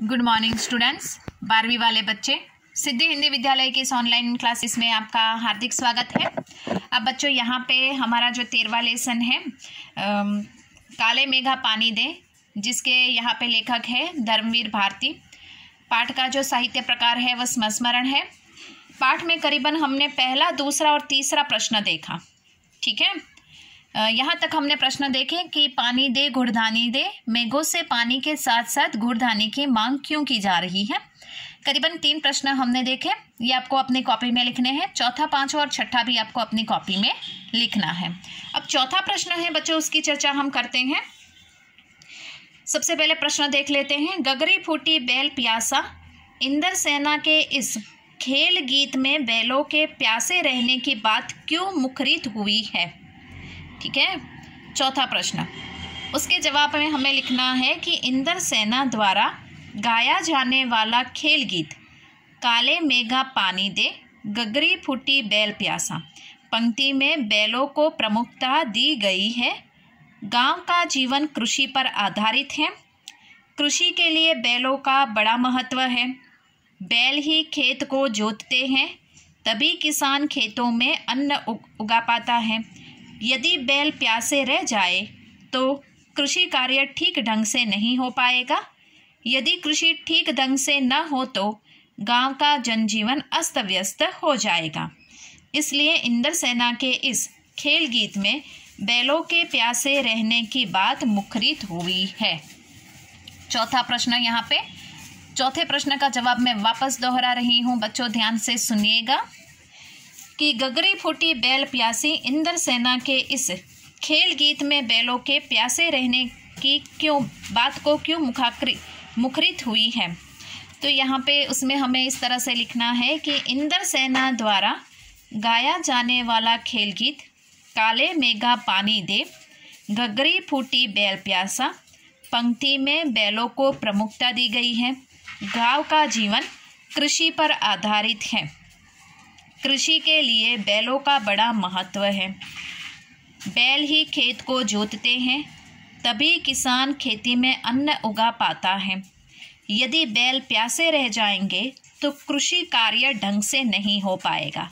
Good morning students. 12वीं वाले बच्चे, सिद्धि हिंदी विद्यालय की इस ऑनलाइन क्लासेस में आपका हार्दिक स्वागत है। अब बच्चों यहाँ पे हमारा जो 13वां लेसन है काले मेघा पानी दे, जिसके यहाँ पे लेखक है धर्मवीर भारती। पाठ का जो साहित्य प्रकार है वह संस्मरण है। पाठ में करीबन हमने पहला, दूसरा और तीसरा प्रश्न देखा। ठीक है, यहाँ तक हमने प्रश्न देखे कि पानी दे घुड़धानी दे, मेघों से पानी के साथ साथ घुड़धानी की मांग क्यों की जा रही है। करीबन 3 प्रश्न हमने देखे, ये आपको अपनी कॉपी में लिखने हैं। चौथा, पांचवा और छठा भी आपको अपनी कॉपी में लिखना है। अब चौथा प्रश्न है बच्चों, उसकी चर्चा हम करते हैं। सबसे पहले प्रश्न देख लेते हैं। गगरी फूटी बैल प्यासा, इंदर सेना के इस खेल गीत में बैलों के प्यासे रहने की बात क्यों मुखरित हुई है। ठीक है, चौथा प्रश्न। उसके जवाब में हमें लिखना है कि इंदर सेना द्वारा गाया जाने वाला खेल गीत काले मेघा पानी दे, गगरी फूटी बैल प्यासा, पंक्ति में बैलों को प्रमुखता दी गई है। गांव का जीवन कृषि पर आधारित है। कृषि के लिए बैलों का बड़ा महत्व है। बैल ही खेत को जोतते हैं, तभी किसान खेतों में अन्न उगा पाता है। यदि बैल प्यासे रह जाए तो कृषि कार्य ठीक ढंग से नहीं हो पाएगा। यदि कृषि ठीक ढंग से न हो तो गांव का जनजीवन अस्त व्यस्त हो जाएगा। इसलिए इंदर सेना के इस खेल गीत में बैलों के प्यासे रहने की बात मुखरित हुई है। चौथा प्रश्न यहाँ पे, चौथे प्रश्न का जवाब मैं वापस दोहरा रही हूँ बच्चों, ध्यान से सुनिएगा कि गगरी फूटी बैल प्यासी, इंदर सेना के इस खेल गीत में बैलों के प्यासे रहने की बात को क्यों मुखरित हुई है। तो यहाँ पे उसमें हमें इस तरह से लिखना है कि इंदर सेना द्वारा गाया जाने वाला खेल गीत काले मेघा पानी दे, गगरी फूटी बैल प्यासा, पंक्ति में बैलों को प्रमुखता दी गई है। गांव का जीवन कृषि पर आधारित है। कृषि के लिए बैलों का बड़ा महत्व है। बैल ही खेत को जोतते हैं, तभी किसान खेती में अन्न उगा पाता है। यदि बैल प्यासे रह जाएंगे तो कृषि कार्य ढंग से नहीं हो पाएगा।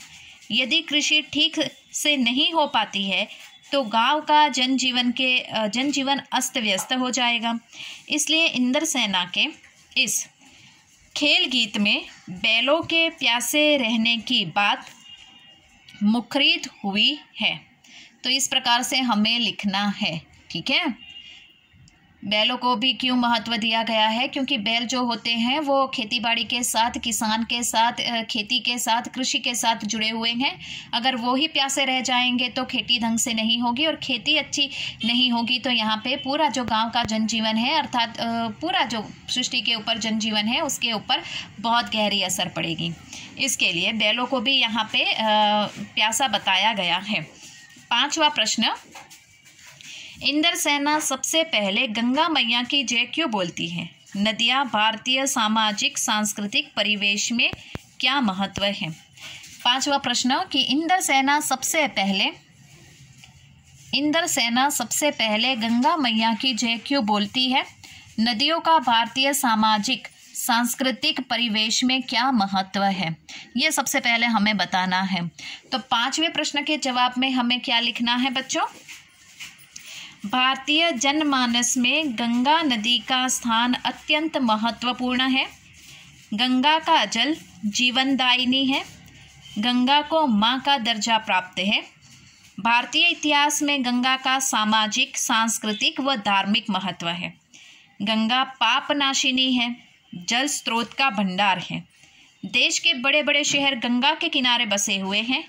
यदि कृषि ठीक से नहीं हो पाती है तो गांव का जनजीवन अस्त व्यस्त हो जाएगा। इसलिए इंदर सेना के इस खेल गीत में बैलों के प्यासे रहने की बात मुखरित हुई है। तो इस प्रकार से हमें लिखना है। ठीक है, बैलों को भी क्यों महत्व दिया गया है, क्योंकि बैल जो होते हैं वो खेतीबाड़ी के साथ, किसान के साथ, खेती के साथ, कृषि के साथ जुड़े हुए हैं। अगर वो ही प्यासे रह जाएंगे तो खेती ढंग से नहीं होगी, और खेती अच्छी नहीं होगी तो यहाँ पे पूरा जो गांव का जनजीवन है, अर्थात पूरा जो सृष्टि के ऊपर जनजीवन है उसके ऊपर बहुत गहरी असर पड़ेगी। इसके लिए बैलों को भी यहाँ पे प्यासा बताया गया है। पांचवा प्रश्न, इंदर सेना सबसे पहले गंगा मैया की जय क्यों बोलती है। नदियाँ भारतीय सामाजिक सांस्कृतिक परिवेश में क्या महत्व है। पांचवा प्रश्न कि इंदर सेना सबसे पहले गंगा मैया की जय क्यों बोलती है। नदियों का भारतीय सामाजिक सांस्कृतिक परिवेश में क्या महत्व है, ये सबसे पहले हमें बताना है। तो 5वें प्रश्न के जवाब में हमें क्या लिखना है बच्चों। भारतीय जनमानस में गंगा नदी का स्थान अत्यंत महत्वपूर्ण है। गंगा का जल जीवनदायिनी है। गंगा को माँ का दर्जा प्राप्त है। भारतीय इतिहास में गंगा का सामाजिक, सांस्कृतिक व धार्मिक महत्व है। गंगा पापनाशिनी है, जल स्रोत का भंडार है। देश के बड़े बड़े शहर गंगा के किनारे बसे हुए हैं।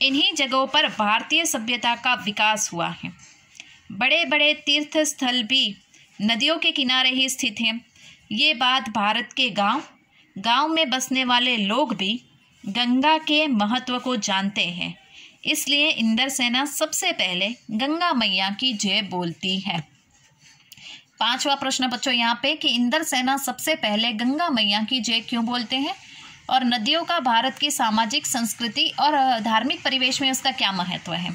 इन्हीं जगहों पर भारतीय सभ्यता का विकास हुआ है। बड़े बड़े तीर्थ स्थल भी नदियों के किनारे ही स्थित हैं। ये बात भारत के गांव में बसने वाले लोग भी गंगा के महत्व को जानते हैं। इसलिए इंदर सेना सबसे पहले गंगा मैया की जय बोलती है। 5वां प्रश्न बच्चों यहाँ पे कि इंदर सेना सबसे पहले गंगा मैया की जय क्यों बोलते हैं, और नदियों का भारत की सामाजिक, संस्कृति और धार्मिक परिवेश में उसका क्या महत्व है।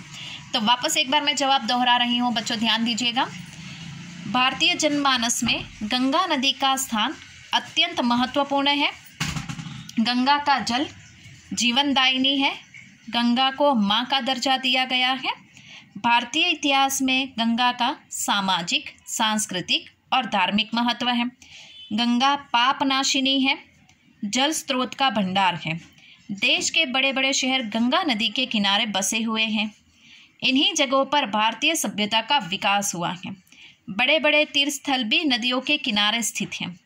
तो वापस एक बार मैं जवाब दोहरा रही हूँ बच्चों, ध्यान दीजिएगा। भारतीय जनमानस में गंगा नदी का स्थान अत्यंत महत्वपूर्ण है। गंगा का जल जीवनदायिनी है। गंगा को माँ का दर्जा दिया गया है। भारतीय इतिहास में गंगा का सामाजिक, सांस्कृतिक और धार्मिक महत्व है। गंगा पापनाशिनी है, जल स्रोत का भंडार है। देश के बड़े बड़े शहर गंगा नदी के किनारे बसे हुए हैं। इन्हीं जगहों पर भारतीय सभ्यता का विकास हुआ है। बड़े बड़े तीर्थ स्थल भी नदियों के किनारे स्थित हैं।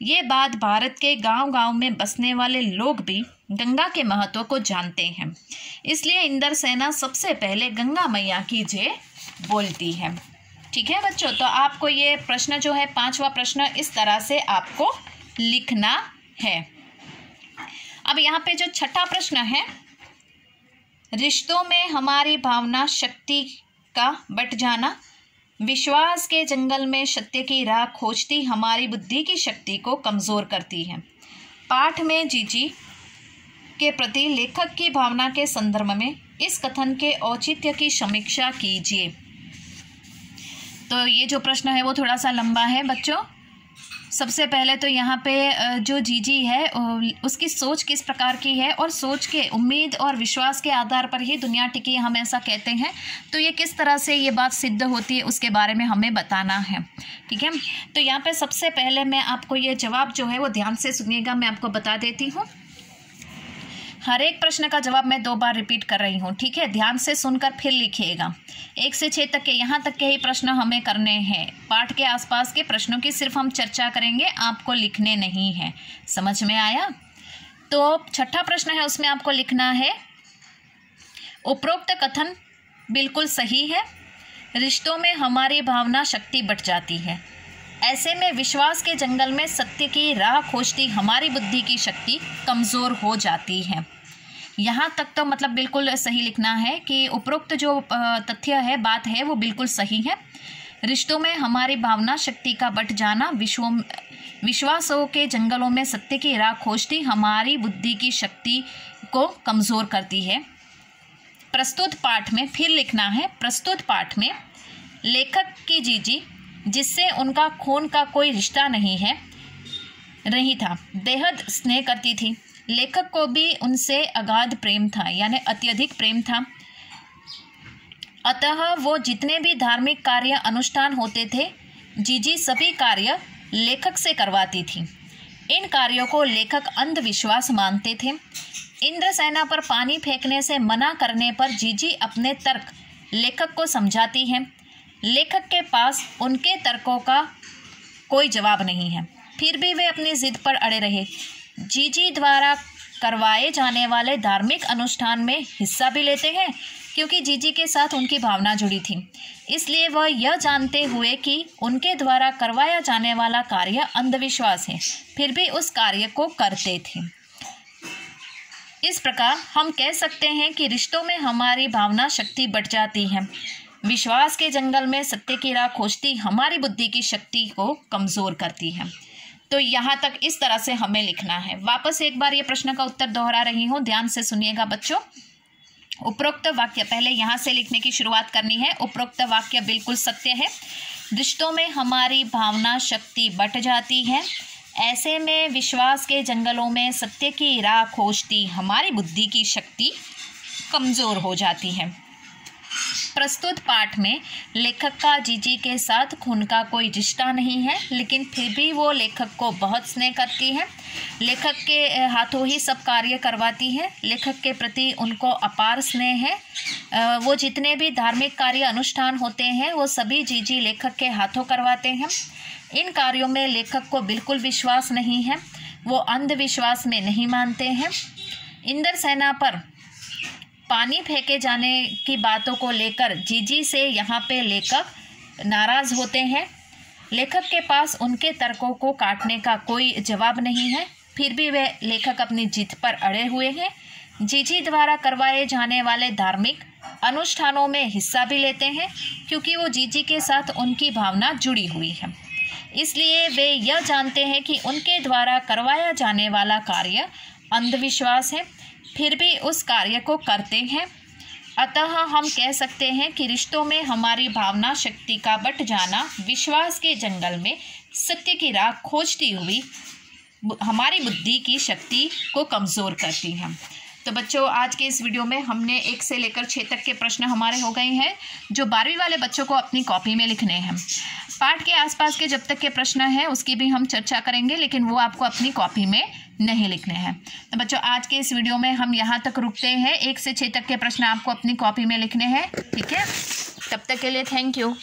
ये बात भारत के गांव-गांव में बसने वाले लोग भी गंगा के महत्व को जानते हैं। इसलिए इंद्र सेना सबसे पहले गंगा मैया की जय बोलती है। ठीक है बच्चों, तो आपको ये प्रश्न जो है 5वां प्रश्न इस तरह से आपको लिखना है। अब यहाँ पे जो 6ठा प्रश्न है, रिश्तों में हमारी भावना शक्ति का बट जाना, विश्वास के जंगल में सत्य की राह खोजती हमारी बुद्धि की शक्ति को कमज़ोर करती है। पाठ में जीजी के प्रति लेखक की भावना के संदर्भ में इस कथन के औचित्य की समीक्षा कीजिए। तो ये जो प्रश्न है वो थोड़ा सा लंबा है बच्चों। सबसे पहले तो यहाँ पे जो जीजी है उसकी सोच किस प्रकार की है, और सोच के, उम्मीद और विश्वास के आधार पर ही दुनिया टिकी, हम ऐसा कहते हैं। तो ये किस तरह से ये बात सिद्ध होती है उसके बारे में हमें बताना है। ठीक है, तो यहाँ पे सबसे पहले मैं आपको ये जवाब जो है वो ध्यान से सुनिएगा, मैं आपको बता देती हूँ। हर एक प्रश्न का जवाब मैं 2 बार रिपीट कर रही हूँ। ठीक है, ध्यान से सुनकर फिर लिखिएगा। 1 से 6 तक के, यहाँ तक के ही प्रश्न हमें करने हैं। पाठ के आसपास के प्रश्नों की सिर्फ हम चर्चा करेंगे, आपको लिखने नहीं है। समझ में आया? तो 6ठा प्रश्न है, उसमें आपको लिखना है, उपरोक्त कथन बिल्कुल सही है। रिश्तों में हमारी भावना शक्ति बट जाती है। ऐसे में विश्वास के जंगल में सत्य की राह खोजती हमारी बुद्धि की शक्ति कमज़ोर हो जाती है। यहाँ तक तो मतलब बिल्कुल सही लिखना है कि उपरोक्त जो तथ्य है, बात है, वो बिल्कुल सही है। रिश्तों में हमारी भावना शक्ति का बट जाना विश्वासों के जंगलों में सत्य की राह खोजती हमारी बुद्धि की शक्ति को कमज़ोर करती है। प्रस्तुत पाठ में फिर लिखना है, प्रस्तुत पाठ में लेखक की जीजी, जिससे उनका खून का कोई रिश्ता नहीं था, बेहद स्नेह करती थी। लेखक को भी उनसे अगाध प्रेम था, यानी अत्यधिक प्रेम था। अतः वो जितने भी धार्मिक कार्य अनुष्ठान होते थे, जीजी सभी कार्य लेखक से करवाती थी। इन कार्यों को लेखक अंधविश्वास मानते थे। इंद्रसेना पर पानी फेंकने से मना करने पर जीजी अपने तर्क लेखक को समझाती है। लेखक के पास उनके तर्कों का कोई जवाब नहीं है, फिर भी वे अपनी जिद पर अड़े रहे। जीजी द्वारा करवाए जाने वाले धार्मिक अनुष्ठान में हिस्सा भी लेते हैं, क्योंकि जीजी के साथ उनकी भावना जुड़ी थी। इसलिए वह यह जानते हुए कि उनके द्वारा करवाया जाने वाला कार्य अंधविश्वास है, फिर भी उस कार्य को करते थे। इस प्रकार हम कह सकते हैं कि रिश्तों में हमारी भावना शक्ति बढ़ जाती है। विश्वास के जंगल में सत्य की राह खोजती हमारी बुद्धि की शक्ति को कमज़ोर करती है। तो यहाँ तक इस तरह से हमें लिखना है। वापस एक बार ये प्रश्न का उत्तर दोहरा रही हूँ, ध्यान से सुनिएगा बच्चों। उपरोक्त वाक्य, पहले यहाँ से लिखने की शुरुआत करनी है। उपरोक्त वाक्य बिल्कुल सत्य है। रिश्तों में हमारी भावना शक्ति बढ़ जाती है। ऐसे में विश्वास के जंगलों में सत्य की राह खोजती हमारी बुद्धि की शक्ति कमज़ोर हो जाती है। प्रस्तुत पाठ में लेखक का जीजी के साथ खून का कोई रिश्ता नहीं है, लेकिन फिर भी वो लेखक को बहुत स्नेह करती है। लेखक के हाथों ही सब कार्य करवाती है। लेखक के प्रति उनको अपार स्नेह है। वो जितने भी धार्मिक कार्य अनुष्ठान होते हैं वो सभी जीजी लेखक के हाथों करवाते हैं। इन कार्यों में लेखक को बिल्कुल विश्वास नहीं है, वो अंधविश्वास में नहीं मानते हैं। इंद्रसेना पर पानी फेंके जाने की बातों को लेकर जीजी से यहाँ पे लेखक नाराज़ होते हैं। लेखक के पास उनके तर्कों को काटने का कोई जवाब नहीं है, फिर भी वे लेखक अपनी जिद पर अड़े हुए हैं। जीजी द्वारा करवाए जाने वाले धार्मिक अनुष्ठानों में हिस्सा भी लेते हैं, क्योंकि वो जीजी के साथ उनकी भावना जुड़ी हुई है। इसलिए वे यह जानते हैं कि उनके द्वारा करवाया जाने वाला कार्य अंधविश्वास है, फिर भी उस कार्य को करते हैं। अतः हम कह सकते हैं कि रिश्तों में हमारी भावना शक्ति का बट जाना विश्वास के जंगल में सत्य की राह खोजती हुई हमारी बुद्धि की शक्ति को कमज़ोर करती हैं। तो बच्चों, आज के इस वीडियो में हमने 1 से लेकर 6 तक के प्रश्न हमारे हो गए हैं, जो 12वीं वाले बच्चों को अपनी कॉपी में लिखने हैं। पाठ के आसपास के जब तक के प्रश्न हैं उसकी भी हम चर्चा करेंगे, लेकिन वो आपको अपनी कॉपी में नहीं लिखने हैं। तो बच्चों, आज के इस वीडियो में हम यहाँ तक रुकते हैं। 1 से 6 तक के प्रश्न आपको अपनी कॉपी में लिखने हैं, ठीक है। तब तक के लिए थैंक यू।